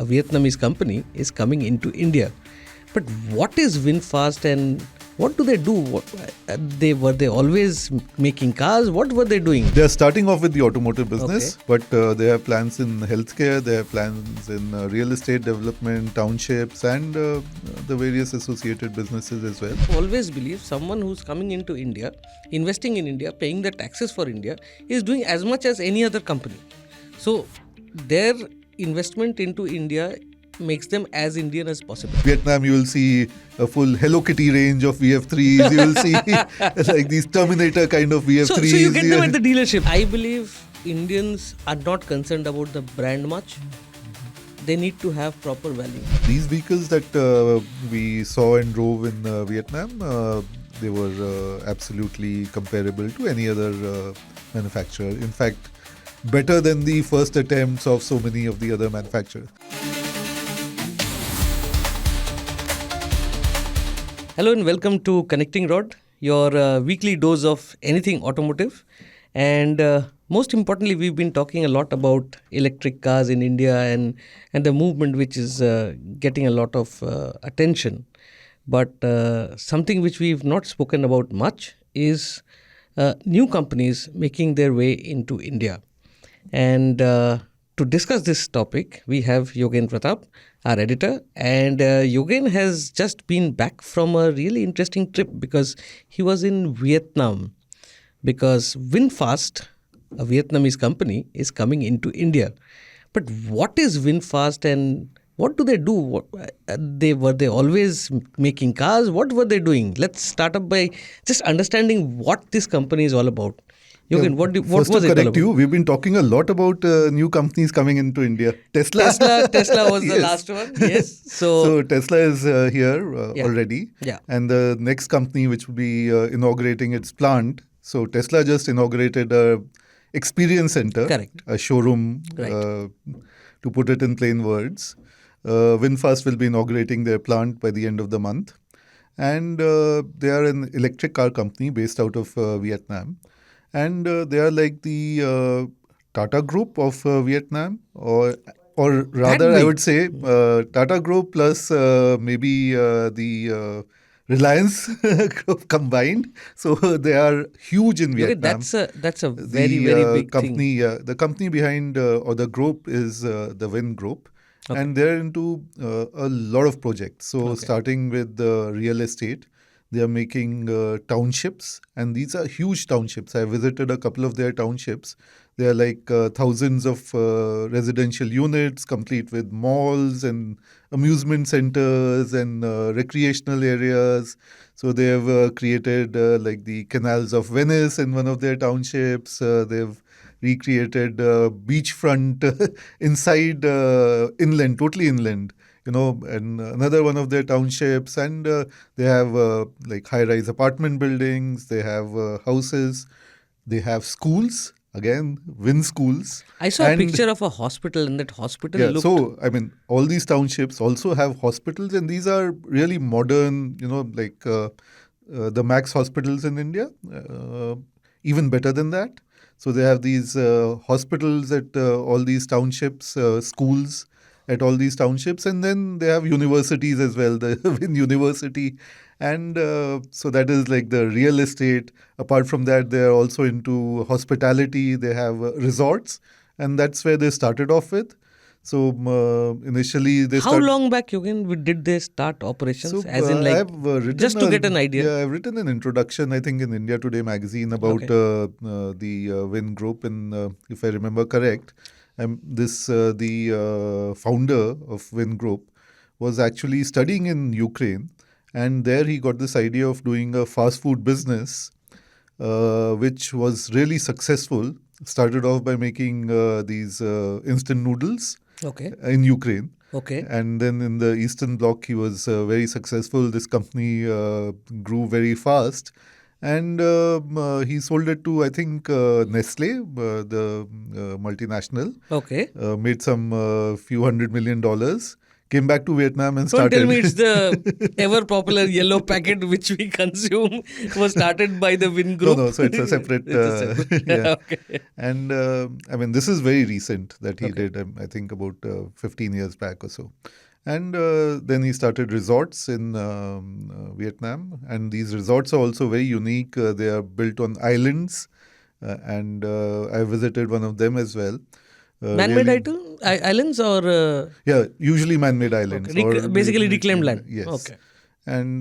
a Vietnamese company, is coming into India. But what is Vinfast and what do they do? Were they always making cars? What were they doing? They are starting off with the automotive business, but they have plans in healthcare, they have plans in real estate development, townships, and the various associated businesses as well. I always believe someone who's coming into India, investing in India, paying the taxes for India, is doing as much as any other company. So their investment into India makes them as Indian as possible. Vietnam, you will see a full Hello Kitty range of VF3s. You will see like these Terminator kind of VF3s. So you get them at the dealership. I believe Indians are not concerned about the brand much. They need to have proper value. These vehicles that we saw and drove in Vietnam, they were absolutely comparable to any other manufacturer. In fact, better than the first attempts of so many of the other manufacturers. Hello and welcome to Connecting Rod, your weekly dose of anything automotive. And most importantly, we've been talking a lot about electric cars in India and the movement which is getting a lot of attention. But something which we've not spoken about much is new companies making their way into India. And to discuss this topic, we have Yogendra Pratap, our editor, and Yogen has just been back from a really interesting trip because he was in Vietnam. Because Vinfast, a Vietnamese company, is coming into India. But what is Vinfast and what do they do? Were they always making cars? What were they doing? Let's start up by just understanding what this company is all about. Yogen, what was it all about? Correct you, we've been talking a lot about new companies coming into India. Tesla was the last one. Yes. So Tesla is here already. Yeah. And the next company which will be inaugurating its plant. So Tesla just inaugurated a experience center. Correct. A showroom, Right. to put it in plain words. Vinfast will be inaugurating their plant by the end of the month. And they are an electric car company based out of Vietnam. And they are like the Tata Group of Vietnam, or rather, I would say Tata Group plus maybe the Reliance Group combined. So they are huge in Vietnam. That's a very big company. thing. The company behind or the group is the Vin Group. Okay. And they're into a lot of projects. So starting with real estate. They are making townships, and these are huge townships. I visited a couple of their townships. They are like thousands of residential units, complete with malls and amusement centers and recreational areas. So they have created like the canals of Venice in one of their townships. They've recreated beachfront inside inland, totally inland. And another one of their townships, and they have like high-rise apartment buildings, they have houses, they have schools, again, Vin schools. I saw a picture of a hospital, and that hospital looked... So, I mean, all these townships also have hospitals, and these are really modern, like the Max hospitals in India, even better than that. So they have these hospitals at all these townships, schools, at all these townships, and then they have universities as well, the Vin University, and so that is like the real estate. Apart from that, they are also into hospitality. They have resorts, and that's where they started off with. So initially they How long back, Yogen, did they start operations? So, as in like, I've just to get an idea. Yeah, I've written an introduction, I think, in India Today magazine about the Vin Group, and if I remember correct, the founder of Vin Group was actually studying in Ukraine, and there he got this idea of doing a fast food business, which was really successful. Started off by making these instant noodles in Ukraine. Okay. And then in the Eastern Bloc, he was very successful. This company grew very fast. And he sold it to, I think, Nestle, the multinational. Okay. Made some few $100 million. came back to Vietnam and Don't started. tell me it's the ever popular yellow packet which we consume was started by the Vin Group. No. So it's a separate. It's a separate. Yeah. Okay. And I mean, this is very recent that he Okay. did. I think about 15 years back or so. And then he started resorts in Vietnam. And these resorts are also very unique. They are built on islands. And I visited one of them as well. Man-made Really, islands or yeah, usually man-made islands. okay. Or Basically reclaimed land. Yes. Okay. And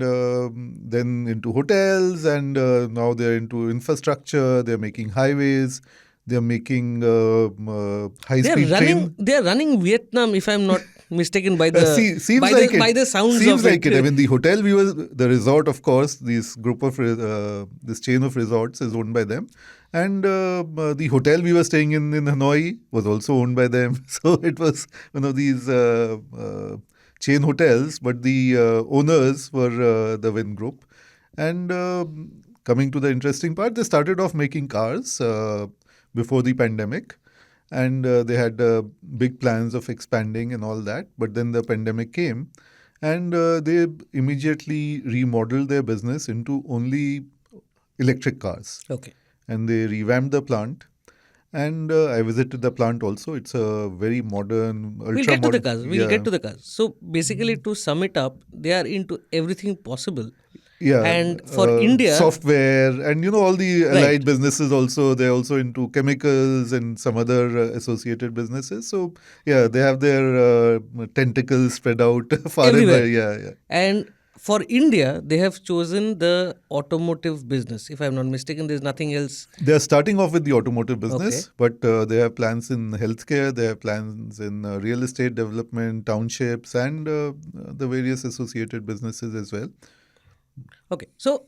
then into hotels, and now they're into infrastructure. They're making highways. They're making high-speed train. They are running Vietnam, if I'm not mistaken, by the Seems by like the it. by the sounds Seems of like it. it. I mean, the hotel the resort, of course, this chain of resorts is owned by them, and the hotel we were staying in Hanoi was also owned by them. So it was one of these chain hotels, but the owners were the Vin Group. And coming to the interesting part, they started off making cars before the pandemic. And they had big plans of expanding and all that. But then the pandemic came, and they immediately remodeled their business into only electric cars. Okay. And they revamped the plant. And I visited the plant also. It's a very modern, ultra We'll get to the modern. cars. We'll get to the cars. So basically, to sum it up, they are into everything possible. Yeah, And for India, software and all the allied Right. businesses also. They're also into chemicals and some other associated businesses. So yeah, they have their tentacles spread out far Everywhere. and wide. Yeah. And for India, they have chosen the automotive business. If I'm not mistaken, there's nothing else. They're starting off with the automotive business, Okay. but they have plans in healthcare. They have plans in real estate development, townships, and the various associated businesses as well. Okay. So,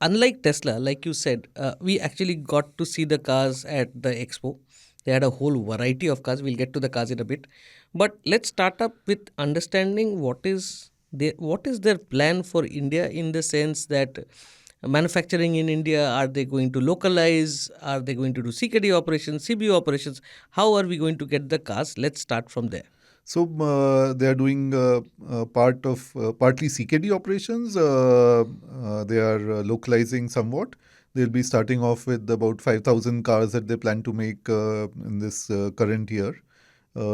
unlike Tesla, like you said, we actually got to see the cars at the expo. They had a whole variety of cars. We'll get to the cars in a bit. But let's start up with understanding what is their plan for India, in the sense that manufacturing in India, are they going to localize? Are they going to do CKD operations, CBU operations? How are we going to get the cars? Let's start from there. So they are doing partly CKD operations. They are localizing somewhat. They'll be starting off with about 5,000 cars that they plan to make in this current year.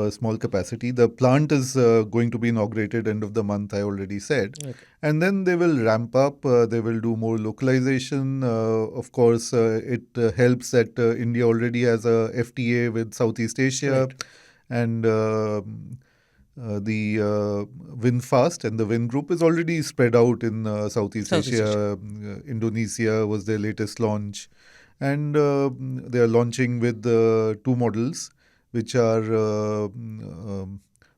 Small capacity. The plant is going to be inaugurated end of the month, I already said. Okay. And then they will ramp up. They will do more localization. Of course, it helps that India already has a FTA with Southeast Asia. Right. And the Vinfast and the Vin Group is already spread out in Southeast Asia. Indonesia was their latest launch. And they are launching with two models, which are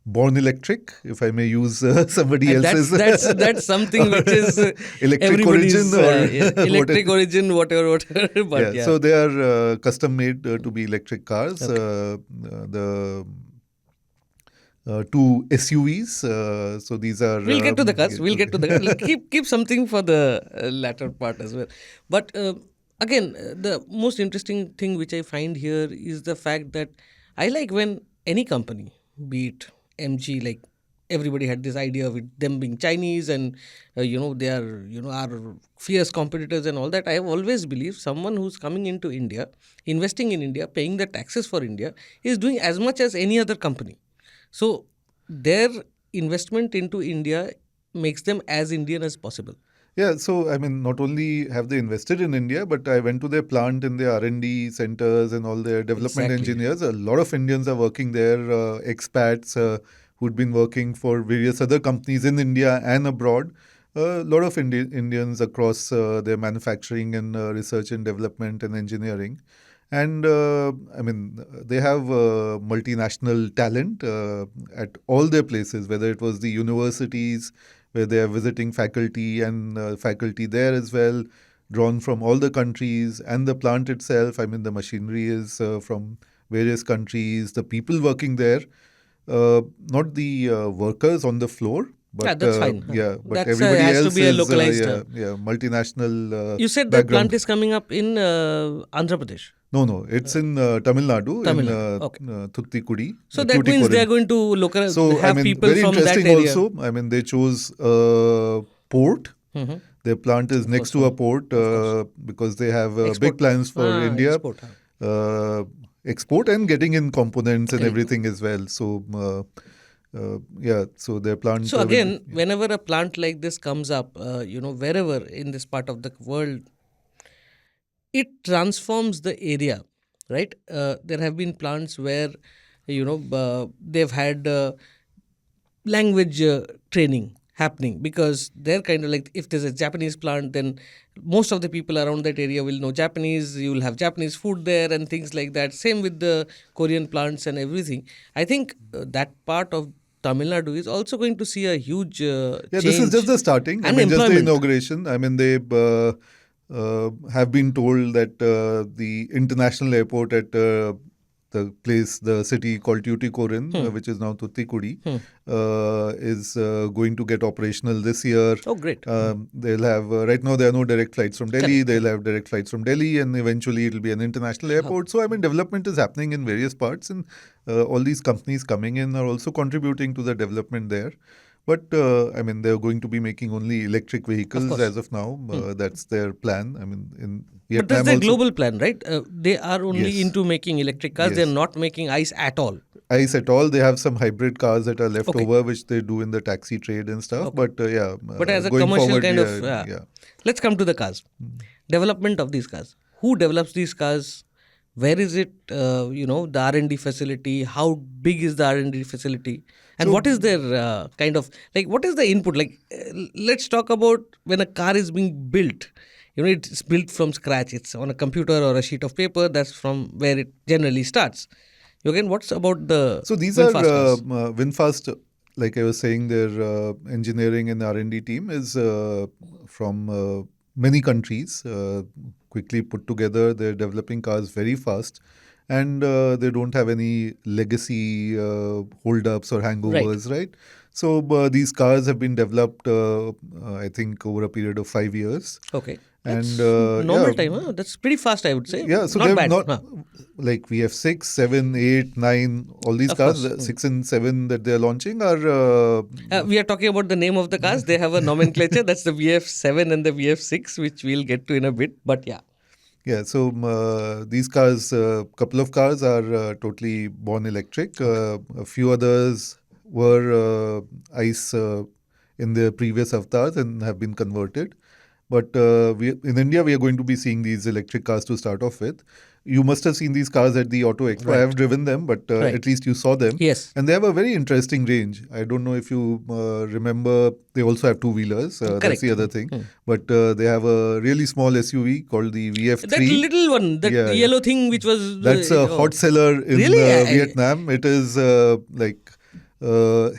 born electric, if I may use somebody And else's. that's something which is electric origin or electric origin, whatever. But yeah. So they are custom made to be electric cars. Okay. The two SUVs. So these are. We'll get to the cars. We'll get to the cars. Keep something for the latter part as well. But again, the most interesting thing which I find here is the fact that I like when any company, be it MG, like everybody had this idea of them being Chinese and they are our fierce competitors and all that. I have always believed someone who's coming into India, investing in India, paying the taxes for India, is doing as much as any other company. So their investment into India makes them as Indian as possible. Yeah, so I mean, not only have they invested in India, but I went to their plant in their R&D centers and all their development engineers. A lot of Indians are working there, expats who'd been working for various other companies in India and abroad. A lot of Indians across their manufacturing and research and development and engineering. And I mean, they have multinational talent at all their places, whether it was the universities, where they are visiting faculty and faculty there as well, drawn from all the countries, and the plant itself. I mean, the machinery is from various countries, the people working there, not the workers on the floor, Yeah, But that's fine. but That's everybody has to else be a is localized. multinational You said that background. plant is coming up in Andhra Pradesh, No, it's in Tamil Nadu, Tamil in Nadu. Okay. Thuttikudi, So that means they are going to So, I have mean, people very from that interesting area. also. I mean, they chose a port. Mm-hmm. Their plant is Of next course, to a port because they have big export. plans for India, Export. export and getting in components and Correct. everything as well. So, so their plant So will be. again, whenever a plant like this comes up, wherever in this part of the world, it transforms the area, right? There have been plants where, they've had language training happening because they're kind of like, if there's a Japanese plant, then most of the people around that area will know Japanese. You will have Japanese food there and things like that. Same with the Korean plants and everything. I think that part of Tamil Nadu is also going to see a huge Yeah, change. this is just the starting. I And mean, just the employment. inauguration. I mean, they have been told that the international airport at the city called Tuticorin, which is now Thuttikudi, is going to get operational this year. Oh, great. They'll have, right now there are no direct flights from Delhi. They'll have direct flights from Delhi, and eventually it'll be an international airport. So, I mean, development is happening in various parts, and all these companies coming in are also contributing to the development there. But I mean, they're going to be making only electric vehicles as of now. That's their plan. I mean, in But Vietnam that's their also, global plan, right? They are only Yes. into making electric cars. Yes. They're not making ICE at all. ICE at all. They have some hybrid cars that are left Okay. over, which they do in the taxi trade and stuff. Okay. But But as a going commercial forward, kind yeah, of, let's come to the cars. Development of these cars. Who develops these cars? Where is it? The R&D facility. How big is the R&D facility? And So- what is their kind of like? What is the input? Like, let's talk about when a car is being built. It's built from scratch. It's on a computer or a sheet of paper. That's from where it generally starts. Again, what's about the So these VinFast are cars? VinFast. Like I was saying, their engineering and R&D team is from many countries. Quickly put together, they're developing cars very fast, and they don't have any legacy holdups or hangovers, right? So these cars have been developed, I think, over a period of 5 years. Okay. And That's normal time, huh? That's pretty fast, I would say. Yeah, so not they're bad. not Huh. like we have 6, 7, 8, 9. All these Of cars, course. 6 and 7 that they're launching are We are talking about the name of the cars. They have a nomenclature. That's the VF7 and the VF6, which we'll get to in a bit. But yeah. Yeah, so these cars, couple of cars are totally born electric. A few others were ICE in their previous avatars and have been converted. But in India, we are going to be seeing these electric cars to start off with. You must have seen these cars at the Auto Expo. I have driven them, but at least you saw them. Yes. And they have a very interesting range. I don't know if you remember, they also have two-wheelers. That's the other thing. But they have a really small SUV called the VF3. That little one, that yellow thing which was... That's a hot seller in Really? Vietnam. It is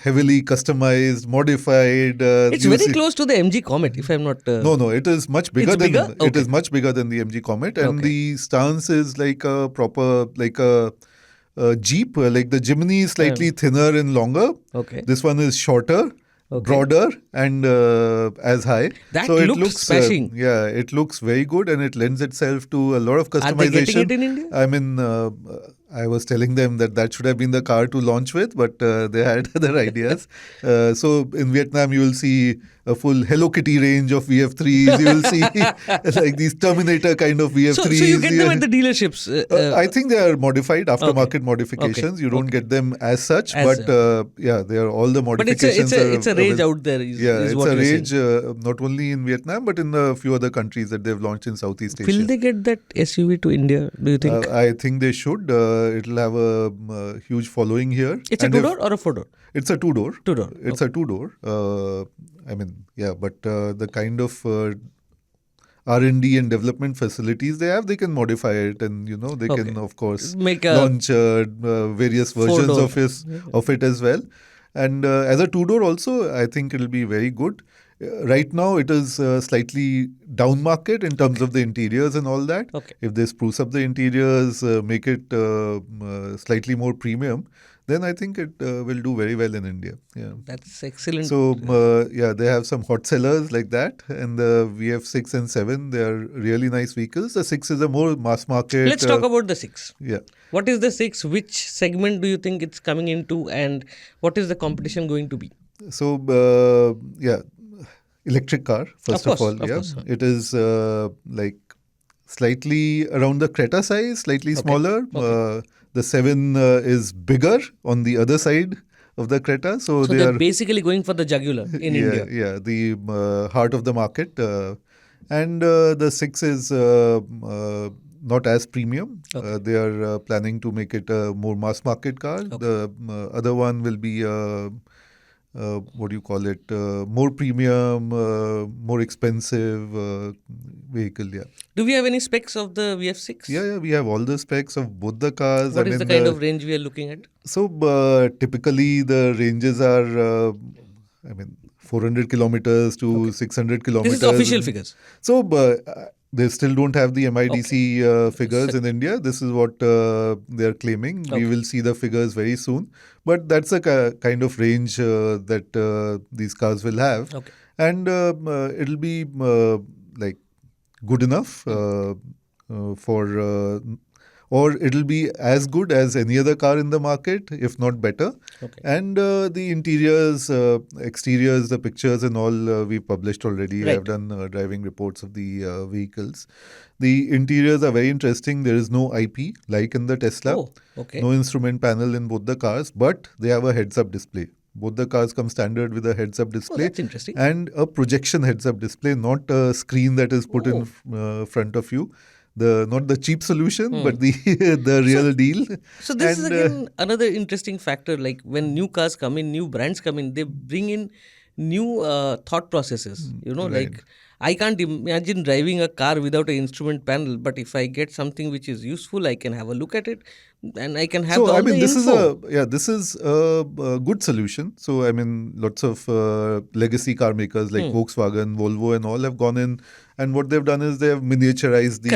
heavily customized, modified. It's very close to the MG Comet, if I'm not... No, it is much bigger It's than bigger? it is much bigger than the MG Comet, and the stance is like a proper Jeep. Like the Jimny is slightly thinner and longer. Okay. This one is shorter, broader, and as high. That so looks it looks smashing. it looks very good, and it lends itself to a lot of customization. Are they getting it in India? I mean, I was telling them that should have been the car to launch with, but they had other ideas. So in Vietnam, you will see a full Hello Kitty range of VF3s. You will see like these Terminator kind of VF3s. So you get them at the dealerships? I think they are modified, aftermarket modifications. You don't get them as such, but they are all the modifications. But it's a range out there. Is it's what a you're range saying. not only in Vietnam, but in a few other countries that they've launched in Southeast Asia. Will they get that SUV to India, do you think? I think they should. It'll have a huge following here. It's a two-door or a four-door? It's a two-door. Two-door. It's a two-door. But the kind of R&D and development facilities they have, they can modify it, and they can of course make a launch various versions of it as well. And as a two-door also, I think it'll be very good. Right now, it is slightly down market in terms of the interiors and all that. Okay. If they spruce up the interiors, make it slightly more premium, then I think it will do very well in India. Yeah. That's excellent. So they have some hot sellers like that, and the VF6 and 7, they are really nice vehicles. The 6 is a more mass market. Let's talk about the 6. Yeah. What is the 6? Which segment do you think it's coming into, and what is the competition going to be? So electric car first of all. Course. It is like slightly around the Creta size, slightly smaller. The 7 is bigger on the other side of the Creta. So they're basically going for the jugular in India. Yeah, the heart of the market. And the 6 is not as premium. They are planning to make it a more mass market car. The other one will be what do you call it? More premium, more expensive vehicle. Yeah. Do we have any specs of the VF6? Yeah, we have all the specs of both the cars. What is the kind of range we are looking at? So typically the ranges are, 400 kilometers to 600 kilometers. This is official figures. So they still don't have the MIDC figures in India. This is what they're claiming. We will see the figures very soon. But that's a kind of range that these cars will have. And it'll be like good enough for... or it'll be as good as any other car in the market, if not better. And the interiors, exteriors, the pictures and all we published already. I've done driving reports of the vehicles. The interiors are very interesting. There is no IP like in the Tesla. No instrument panel in both the cars, but they have a heads-up display. Both the cars come standard with a heads-up display. That's interesting. And a projection heads-up display, not a screen that is put in front of you. Not the cheap solution, but the real deal. So this is again another interesting factor. Like when new cars come in, new brands come in, they bring in new thought processes. Like I can't imagine driving a car without an instrument panel. But if I get something which is useful, I can have a look at it, and I can have all the info. This is a good solution. So lots of legacy car makers like Volkswagen, Volvo, and all have gone in. And what they've done is they have miniaturized the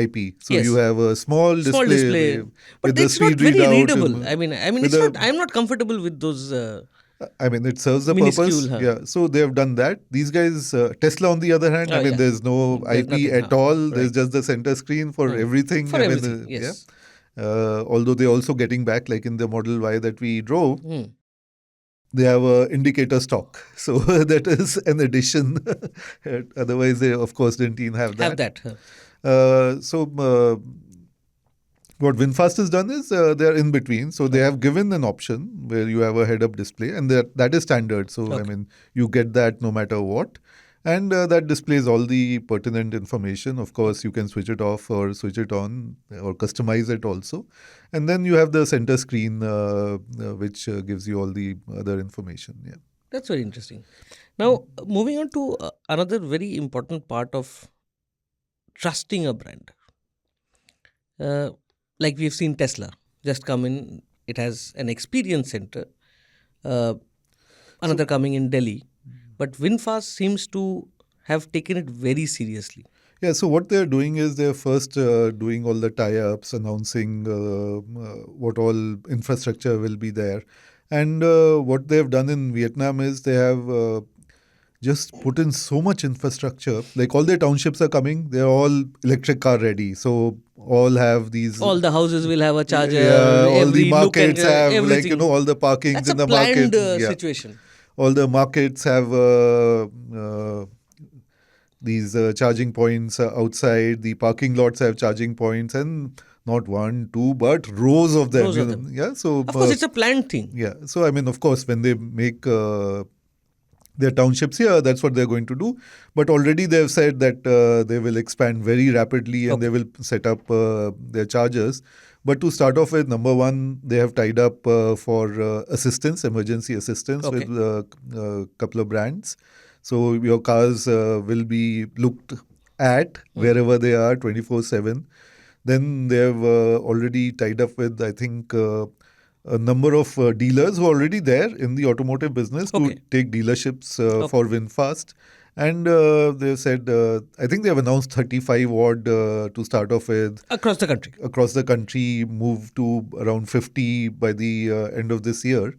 IP. So you have a small display but it's not very readable. I'm not comfortable with those. It serves the purpose. Yeah, so they have done that. These guys, Tesla on the other hand, there's no IP at all. There's just the center screen for everything. For everything, yes. Although they're also getting back, like in the Model Y that we drove. They have a indicator stock. So that is an addition. Otherwise, they, of course, didn't even have that. What Vinfast has done is they are in between. So they have given an option where you have a head-up display, and that is standard. So, you get that no matter what. And that displays all the pertinent information. Of course, you can switch it off or switch it on or customize it also. And then you have the center screen, which gives you all the other information. Yeah, that's very interesting. Now, moving on to another very important part of trusting a brand. Like we've seen Tesla just come in. It has an experience center. Another coming in Delhi. But Vinfast seems to have taken it very seriously. Yeah, so what they're doing is they're first doing all the tie-ups, announcing what all infrastructure will be there. And what they've done in Vietnam is they have just put in so much infrastructure. Like all their townships are coming, they're all electric car ready. So all have these... All the houses will have a charger. Yeah, all the markets have everything. All the parkings That's in the market. That's a planned situation. All the markets have these charging points outside. The parking lots have charging points, and not one, two, but rows of them. Yeah, so of course, it's a planned thing. Yeah, so of course, when they make their townships here, that's what they're going to do. But already they've said that they will expand very rapidly and they will set up their chargers. But to start off with, number one, they have tied up for assistance, emergency assistance with a couple of brands. So your cars will be looked at wherever they are 24/7. Then they have already tied up with, I think, a number of dealers who are already there in the automotive business to take dealerships for Vinfast. And they said, I think they have announced 35 odd to start off with. Across the country. Across the country, move to around 50 by the end of this year.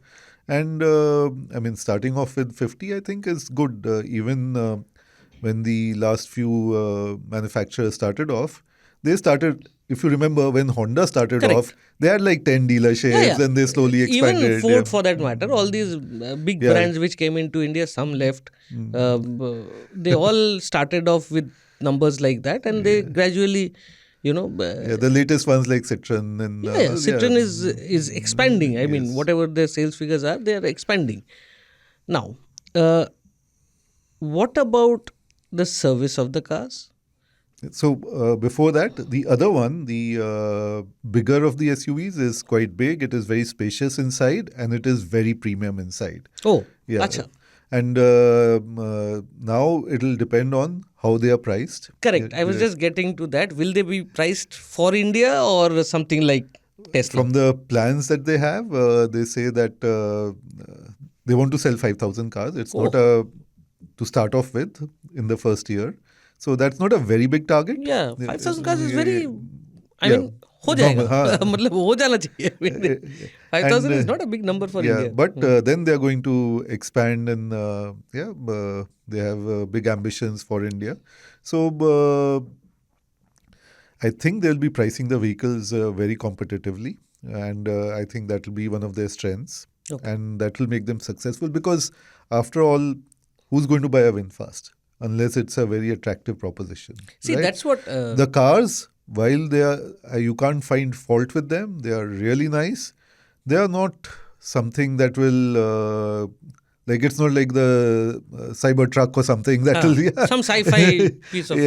And I mean, starting off with 50, I think is good. Even when the last few manufacturers started off, they started, if you remember, when Honda started Correct. off, they had like 10 dealerships and they slowly expanded. Even Ford, for that matter, all these big brands which came into India, some left. They all started off with numbers like that, and they gradually, the latest ones like Citroen and Citroen is expanding. I mean, whatever their sales figures are, they are expanding. Now, what about the service of the cars? So before that, the other one, the bigger of the SUVs, is quite big. It is very spacious inside, and it is very premium inside. Oh, yeah. Achha. And now it will depend on how they are priced. Correct. I was just getting to that. Will they be priced for India or something like Tesla? From the plans that they have, they say that they want to sell 5,000 cars. It's not to start off with in the first year. So that's not a very big target. Yeah, 5,000 cars is very, I mean, हो जाएगा. मतलब हो जाना चाहिए. 5,000 is not a big number for India. But then they are going to expand and they have big ambitions for India. So I think they'll be pricing the vehicles very competitively, and I think that will be one of their strengths, and that will make them successful, because after all, who's going to buy a Vinfast unless it's a very attractive proposition? See, right? That's what the cars, while they are, you can't find fault with them. They are really nice. They are not something that will like, it's not like the cyber truck or something that will some sci-fi piece of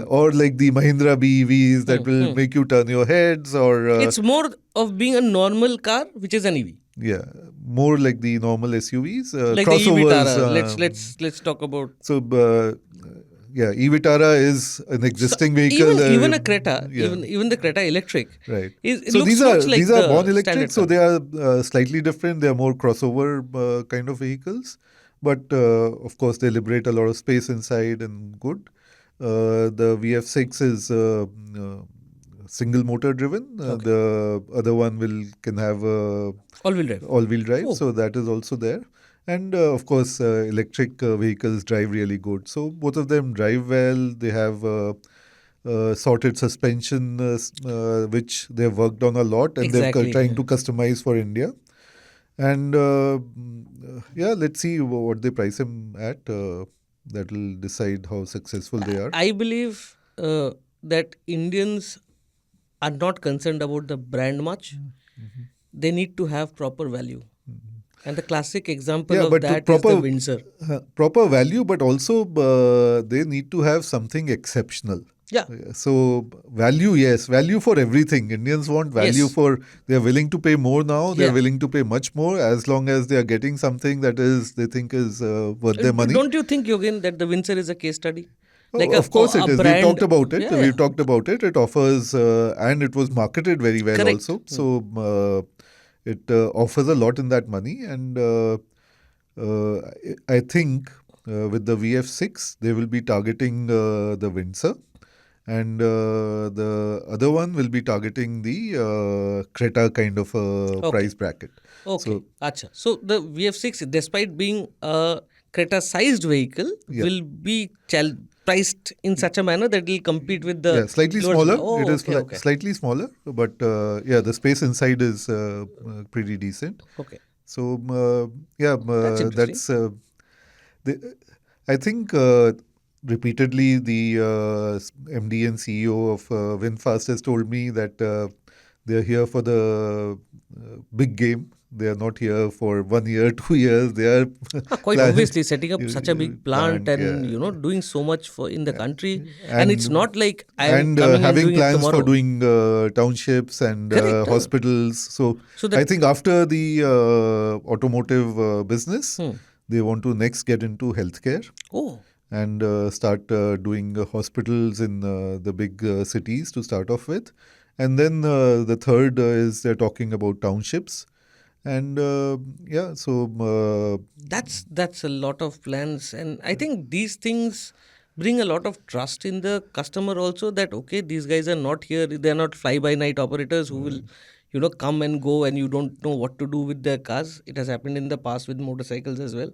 or like the Mahindra BEVs that will make you turn your heads, or it's more of being a normal car which is an EV. Yeah, more like the normal SUVs, like crossovers. The e-Vitara. Let's talk about. So e-Vitara is an existing vehicle. Even a Creta, even the Creta electric. Right. So these are born electric, so they are slightly different. They are more crossover kind of vehicles, but of course they liberate a lot of space inside and good. The VF6 is single motor driven. The other one can have all-wheel drive. Oh. So that is also there. And of course, electric vehicles drive really good. So both of them drive well. They have sorted suspension, which they've worked on a lot, and they're trying to customize for India. And let's see what they price them at. That will decide how successful they are. I believe that Indians are not concerned about the brand much. Mm-hmm. They need to have proper value. And the classic example of that is the Windsor. Proper value, but also they need to have something exceptional. Yeah. So value, yes. Value for everything. Indians want value for, they're willing to pay more now. They're willing to pay much more as long as they are getting something that they think is worth their money. Don't you think, Yogen, that the Windsor is a case study? Like of course it is. We talked about it. We've talked about it. It offers, and it was marketed very well also. So it offers a lot in that money. And I think with the VF6, they will be targeting the Windsor. And the other one will be targeting the Creta kind of price bracket. Okay. So the VF6, despite being a Creta-sized vehicle, will be priced in such a manner that it will compete with the... slightly smaller. It is slightly smaller, but the space inside is pretty decent. Okay. So, that's... I think repeatedly the MD and CEO of Vinfast has told me that they're here for the big game. They are not here for 1 year, 2 years. They are quite obviously setting up such a big plant and doing so much in the country. And it's not like having plans for doing townships and hospitals. So I think after the automotive business, they want to next get into healthcare. And start doing hospitals in the big cities to start off with. And then the third is they're talking about townships. And yeah, so That's a lot of plans, and I think these things bring a lot of trust in the customer also, that okay, these guys are not here, they're not fly by night operators who will come and go and you don't know what to do with their cars. It has happened in the past with motorcycles as well.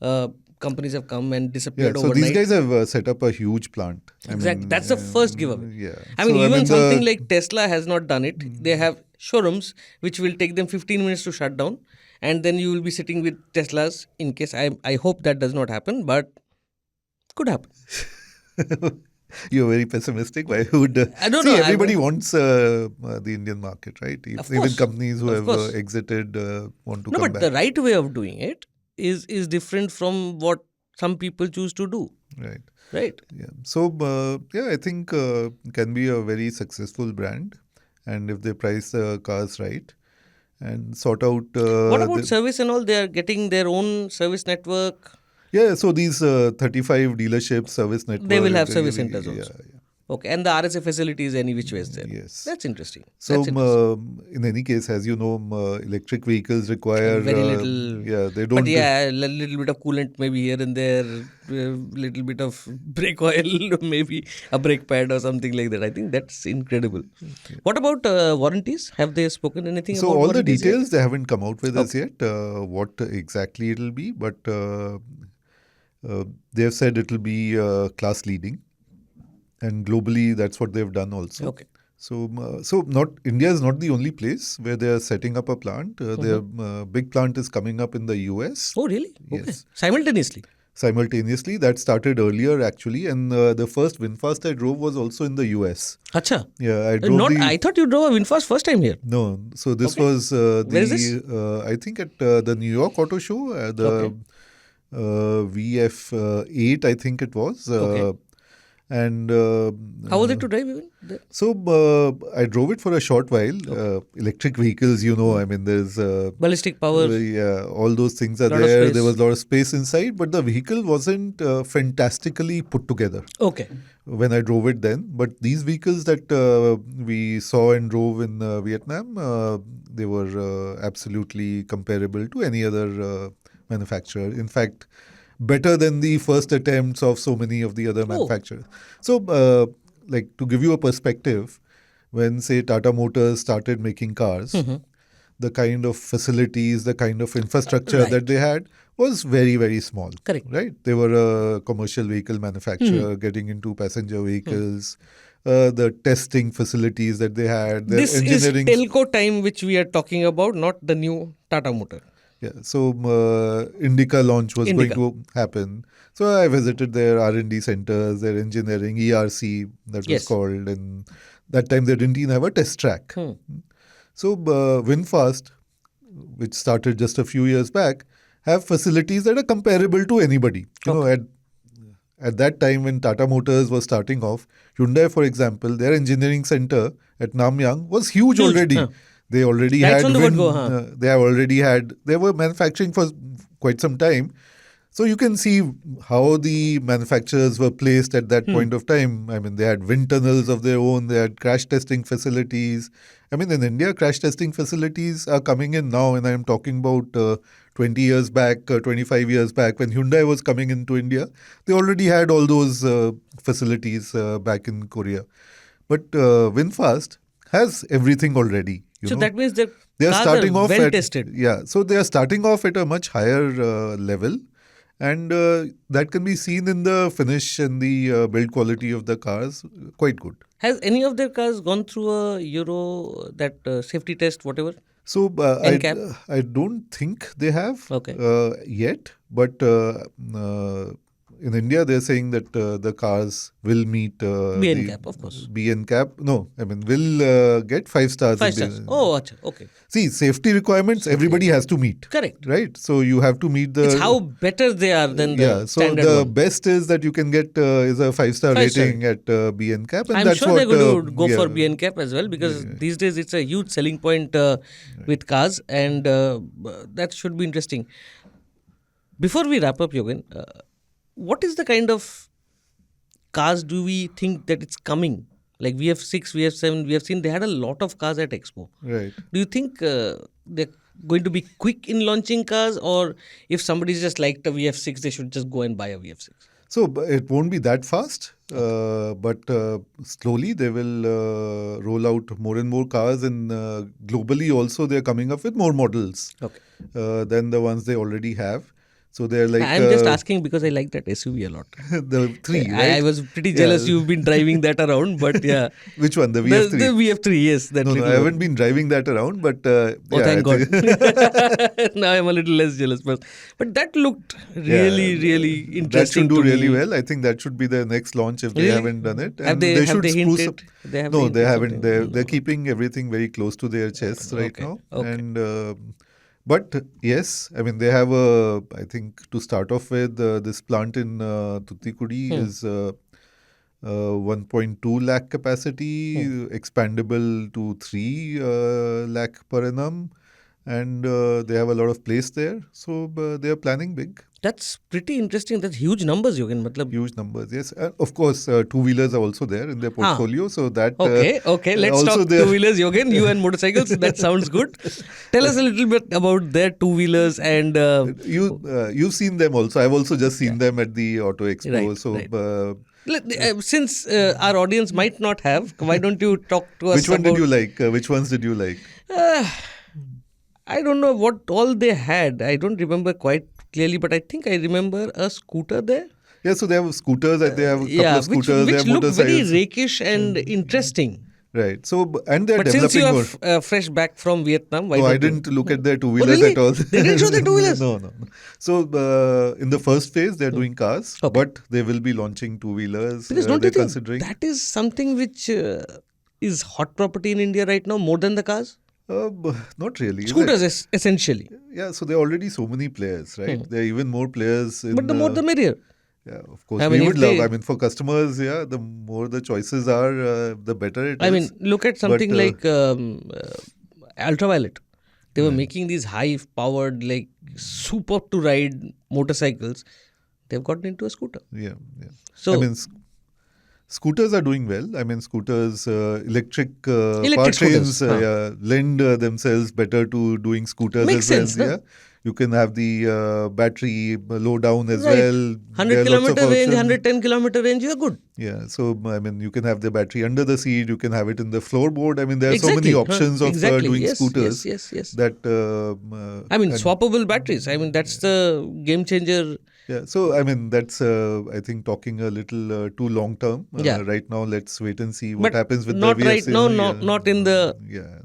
uh, Companies have come and yeah, disappeared so these overnight. guys have set up a huge plant. Exactly, that's the first giveaway. Yeah. I mean, So even something the like Tesla has not done it. They have showrooms which will take them 15 minutes to shut down, and then you will be sitting with Teslas. In case I hope that does not happen, but could happen. you're very pessimistic. Why would I don't see know. everybody wants the Indian market, right? Of Even course, companies who of have course. exited want to No, come but the back, right way of doing it is different from what some people choose to do. right? Right. Yeah. So yeah, I think can be a very successful brand, and if they price the cars right and sort out What about service and all? They are getting their own service network. yeah. So these 35 dealership service They will network. have service centers Yeah, also. yeah. Okay, and the RSA facility is any which way is there. Yes. That's interesting. So, That's interesting. in any case, as you know, electric vehicles require, Very little, yeah, they but don't. yeah, a little bit of coolant maybe here and there, little bit of brake oil, maybe a brake pad or something like that. I think that's incredible. What about warranties? Have they spoken anything So, about all the warranties yet? details they haven't come out with us Okay. yet, what exactly it'll be, but they have said it'll be class leading, and globally, that's what they've done also. Okay. So, so not India is not the only place where they are setting up a plant. Their big plant is coming up in the US. Oh, really? Okay. Yes. Simultaneously. Simultaneously. That started earlier actually, and the first Vinfast I drove was also in the US. Acha. Yeah, I drove Not. the I thought you drove a Vinfast first time here. no. So this Okay. was Where is this? I think at the New York Auto Show, the Okay. VF8, I think it was. Okay. And How was it to drive even there? so I drove it for a short while. Electric vehicles, you know, I mean, there's Ballistic power. yeah, all those things are Lot of there. space. There was a lot of space inside, but the vehicle wasn't fantastically put together Okay. when I drove it then. But these vehicles that we saw and drove in Vietnam, they were absolutely comparable to any other manufacturer. In fact, better than the first attempts of so many of the other manufacturers. So, like to give you a perspective, when say Tata Motors started making cars, the kind of facilities, the kind of infrastructure that they had was very, very small. Correct. Right? They were a commercial vehicle manufacturer getting into passenger vehicles. The testing facilities that they had, their This is engineering. telco time which we are talking about, not the new Tata motor. Yeah, so Indica launch was Indica. going to happen. So I visited their R&D centers, their engineering ERC that was Yes. called, and that time they didn't even have a test track. So Vinfast, which started just a few years back, have facilities that are comparable to anybody. You know, at that time when Tata Motors was starting off, Hyundai, for example, their engineering center at Namyang was huge already. They already That's had on the word go, they have already had they were manufacturing for quite some time. So you can see how the manufacturers were placed at that point of time. I mean, they had wind tunnels of their own, they had crash testing facilities. I mean, in India, crash testing facilities are coming in now, and I'm talking about 20 years back, 25 years back, when Hyundai was coming into India, they already had all those facilities back in Korea. But Vinfast has everything already. So that means they are cars starting are off well at tested. yeah. So they are starting off at a much higher level, and that can be seen in the finish and the build quality of the cars. Quite good. Has any of their cars gone through a Euro, that safety test, whatever? So NCAP? I don't think they have Okay. yet, but in India they're saying that the cars will meet BNCAP, of course. BNCAP. No, I mean will get 5 stars. 5 stars. Oh, acha, okay. See, safety requirements everybody has to meet. Correct. Right? So you have to meet the... It's how better they are than the yeah, so standard the one. best is that you can get is a 5-star 5-star. rating at BNCAP, and I'm that's sure what they're going to go yeah. for BNCAP as well, because these days it's a huge selling point with cars, and that should be interesting. Before we wrap up, Yogen, what is the kind of cars do we think that it's coming? Like VF6, VF7, we have seen they had a lot of cars at Expo. Right. Do you think they're going to be quick in launching cars, or if somebody's just liked a VF6, they should just go and buy a VF6? So it won't be that fast, but slowly they will roll out more and more cars, and globally also they're coming up with more models than the ones they already have. So they're like. I'm just asking because I like that SUV a lot. The 3, right? I was pretty jealous you've been driving that around, but yeah. Which one? The VF3? The VF3, yes. That No, I haven't been driving that around, but thank God. Now I'm a little less jealous. But that looked really interesting. That should do to really me. well. I think that should be the next launch if they haven't done it. And Have they should spruce hinted? up. No, they haven't. They're keeping everything very close to their chests right now. Okay. And but yes, I mean they have I think to start off with, this plant in Tuticorin is 1.2 lakh capacity, expandable to 3 lakh per annum, and they have a lot of place there. So they are planning big. That's pretty interesting. That's huge numbers, Yogen. Huge numbers, yes. Of course, two-wheelers are also there in their portfolio. So that okay. Let's talk two-wheelers, Yogen. You and motorcycles. That sounds good. Tell us a little bit about their two-wheelers and. You've seen them also. I've also just seen them at the Auto Expo. Right. Since our audience might not have, why don't you talk to us? Which one did you like? Which ones did you like? I don't know what all they had. I don't remember quite clearly, but I think I remember a scooter there. Yeah, so they have scooters. They have a couple of scooters. Which they have look very motorcycles. rakish and interesting. Right. So and they're But developing since you are fresh back from Vietnam, why I didn't look at their two-wheelers really? at all. They didn't show their two-wheelers? No. So in the first phase, they're doing cars, but they will be launching two-wheelers. Because don't you think considering that is something which is hot property in India right now, more than the cars? Not really. Scooters, essentially. Yeah, so there are already so many players, right? There are even more players. But the more the merrier. Yeah, of course. We would love. I mean, for customers, the more the choices are, the better it is. I mean, look at something like Ultraviolet. They were making these high-powered, like super to ride motorcycles. They've gotten into a scooter. Yeah. So, I mean, scooters are doing well. I mean, scooters, electric powertrains lend themselves better to doing scooters Makes as well. sense, Yeah. You can have the battery low down as well. 100 kilometer range, 110 kilometer range, you're good. Yeah, so I mean, you can have the battery under the seat, you can have it in the floorboard. I mean, there are so many options of doing scooters. Yes. That I mean, swappable batteries. I mean, that's the game changer. Yeah, so I mean, that's I think talking a little too long term. Right now, let's wait and see what happens with not the right now, not in the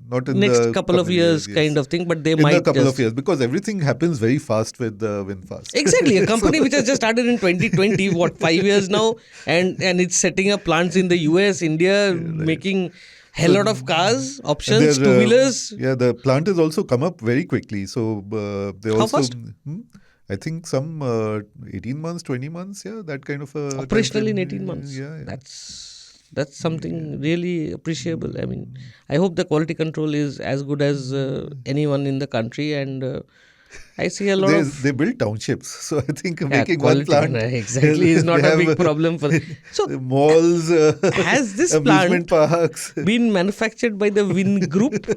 not in next the couple of years kind of thing, but they in might a couple of years, because everything happens very fast with Vinfast. Exactly, a company which has just started in 2020, 5 years now, and it's setting up plants in the US, India, making hell lot of cars, options, two-wheelers. The plant has also come up very quickly. So they How also. fast? I think some 18 months, 20 months, that kind of operational in 18 months. Yeah. That's something really appreciable. I mean, I hope the quality control is as good as anyone in the country, and I see a lot of... They build townships, so I think making one plant exactly is not a big problem for them. So malls, has this amusement plant parks been manufactured by the Vin Group?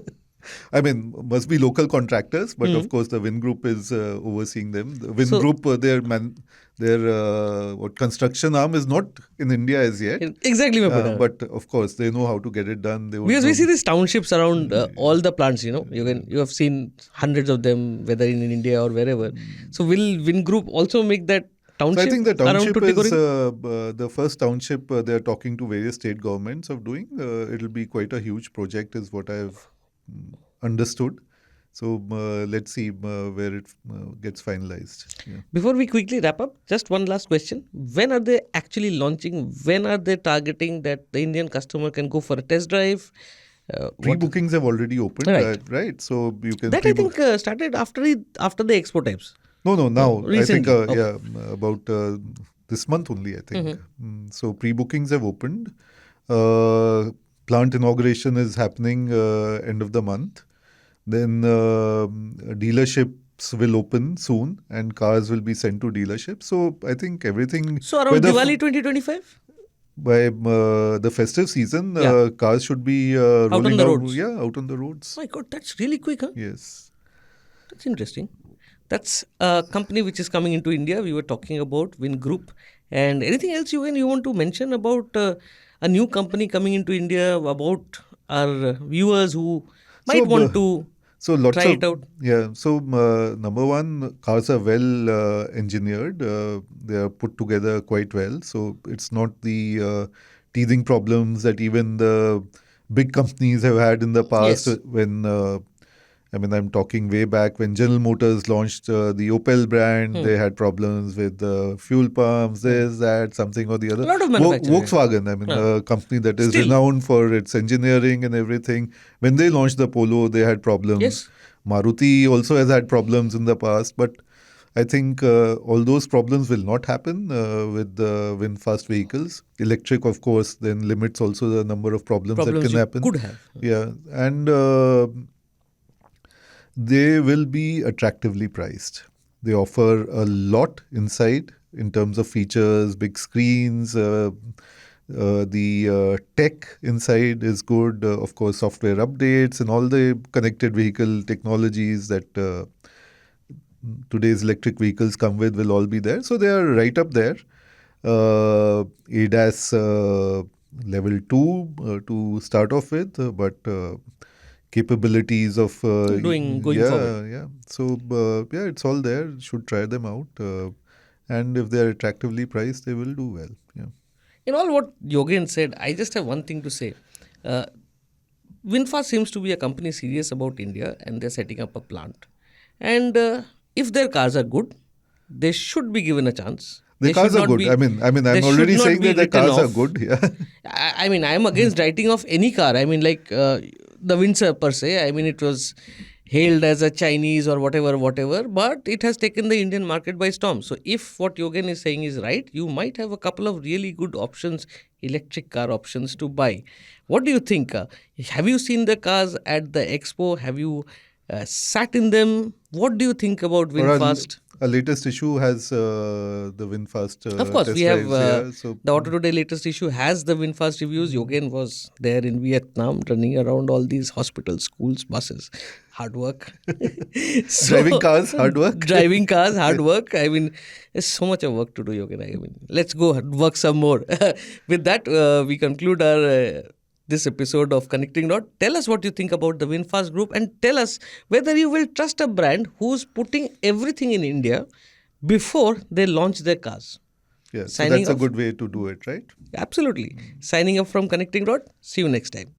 I mean, must be local contractors, but of course the Vin Group is overseeing them. The Vin Group, their construction arm is not in India as yet. Exactly, but of course they know how to get it done. Because we see these townships around all the plants. You have seen hundreds of them, whether in India or wherever. So will Vin Group also make that township? So I think the township is the first township they are talking to various state governments of doing. It'll be quite a huge project, is what I've understood. So let's see where it gets finalized. Yeah. Before we quickly wrap up, just one last question. When are they actually launching? When are they targeting that the Indian customer can go for a test drive? Pre-bookings have already opened, right? So you can. That I think started after the expo types. No, now recently. I think about this month only. I think so. Pre-bookings have opened. Plant inauguration is happening end of the month. Then dealerships will open soon and cars will be sent to dealerships. So I think everything... So around Diwali 2025? By the festive season, cars should be rolling out on the roads. Yeah, out on the roads. My God, that's really quick, huh? Yes. That's interesting. That's a company which is coming into India. We were talking about Vin Group. And anything else you want to mention about a new company coming into India, about our viewers who So, might want to so lots try of it out? yeah. So number one, cars are well engineered. They are put together quite well. So it's not the teething problems that even the big companies have had in the past. Yes. When I mean, I'm talking way back when General Motors launched the Opel brand. Hmm. They had problems with fuel pumps, Hmm. this, that, something or the A other. lot of manufacturing. Volkswagen, I mean, Huh. a company that is Still, renowned for its engineering and everything. When they launched the Polo, they had problems. yes. Maruti also has had problems in the past, but I think all those problems will not happen with the VinFast vehicles. Electric, of course, then limits also the number of problems that Problems can you happen. could have. Yeah, and they will be attractively priced. They offer a lot inside in terms of features, big screens. The tech inside is good. Of course, software updates and all the connected vehicle technologies that today's electric vehicles come with will all be there. So they are right up there. ADAS level 2 to start off with, but capabilities of Going forward. yeah. So yeah, it's all there. Should try them out, and if they're attractively priced, they will do well. Yeah. In all what Yogen said, I just have one thing to say. Uh, Vinfast seems to be a company serious about India and they're setting up a plant. And if their cars are good, they should be given a chance. The They should cars are not good. be I'm they should already not saying be that the written cars are off. good. Yeah. I mean, I am against writing off any car. I mean, like the Windsor per se. I mean, it was hailed as a Chinese or whatever, but it has taken the Indian market by storm. So, if what Yogen is saying is right, you might have a couple of really good options, electric car options to buy. What do you think? Have you seen the cars at the expo? Have you sat in them? What do you think about Or VinFast? our latest issue has the VinFast Of course, we test have drives. Yeah. So the Auto Today latest issue has the VinFast reviews. Yogen was there in Vietnam running around all these hospitals, schools, buses. Hard work. So, driving cars, hard work. driving cars, hard work. I mean, there's so much of work to do, Yogen. I mean, let's go work some more. With that, we conclude our this episode of Connecting Dot. Tell us what you think about the VinFast Group and tell us whether you will trust a brand who's putting everything in India before they launch their cars. Yeah. So Signing that's a off. good way to do it, right? Absolutely. Signing off from Connecting Dot. See you next time.